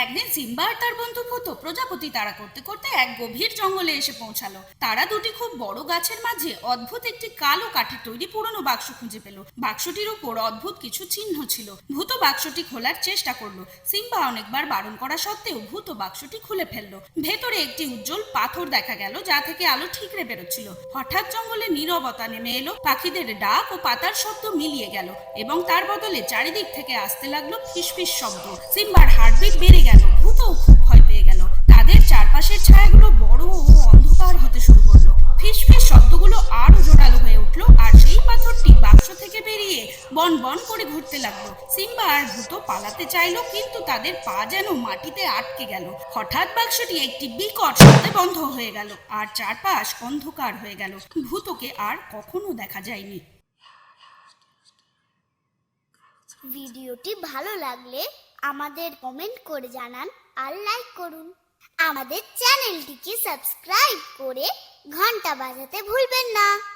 একদিন সিম্বা আর তার বন্ধু ভূতো প্রজাপতি তাড়া করতে করতে এক গভীর জঙ্গলে এসে পৌঁছালো। তারা দুটি খুব বড় গাছের মাঝে অদ্ভুত একটি কালো কাঠের তৈরি পুরনো বাক্স খুঁজে পেল। বাক্সটির উপর অদ্ভুত কিছু চিহ্ন ছিল। ভূত বাক্সটি খোলার চেষ্টা করলো। সিম্বা অনেকবার বারণ করা সত্ত্বেও ভূত বাক্সটি খুলে ফেললো। ভেতরে একটি উজ্জ্বল পাথর দেখা গেল, যা থেকে আলো ঠিকরে বেরোচ্ছিল। হঠাৎ জঙ্গলে নীরবতা নেমে এলো। পাখিদের ডাক ও পাতার শব্দ মিলিয়ে গেল এবং তার বদলে চারিদিক থেকে আসতে লাগলো ফিসফিস শব্দ। সিম্বার হার্টবিট বেড়ে গেল। ভূতও খুব ভয় পেয়ে গেল। তাদের চারপাশের ছায়াগুলো বড় ও অন্ধকার হতে শুরু করলো। ফিসফিস শব্দগুলো আরো জোরালো হয়ে উঠলো, আর সেই পাথরটি বাক্স থেকে বেরিয়ে বন বন করে ঘুরতে লাগলো। সিম্বা আর ভূত পালাতে চাইলো, কিন্তু তাদের পা যেন মাটিতে আটকে গেল। হঠাৎ বাক্সটি একটি বিকট শব্দে বন্ধ হয়ে গেল, আর চারপাশ অন্ধকার হয়ে গেল। ভূতকে আর কখনো দেখা যায়নি। ভিডিওটি ভালো লাগলে আমাদের কমেন্ট করে জানান আর লাইক করুন। আমাদের চ্যানেলটিকে সাবস্ক্রাইব করে ঘন্টা বাজাতে ভুলবেন না।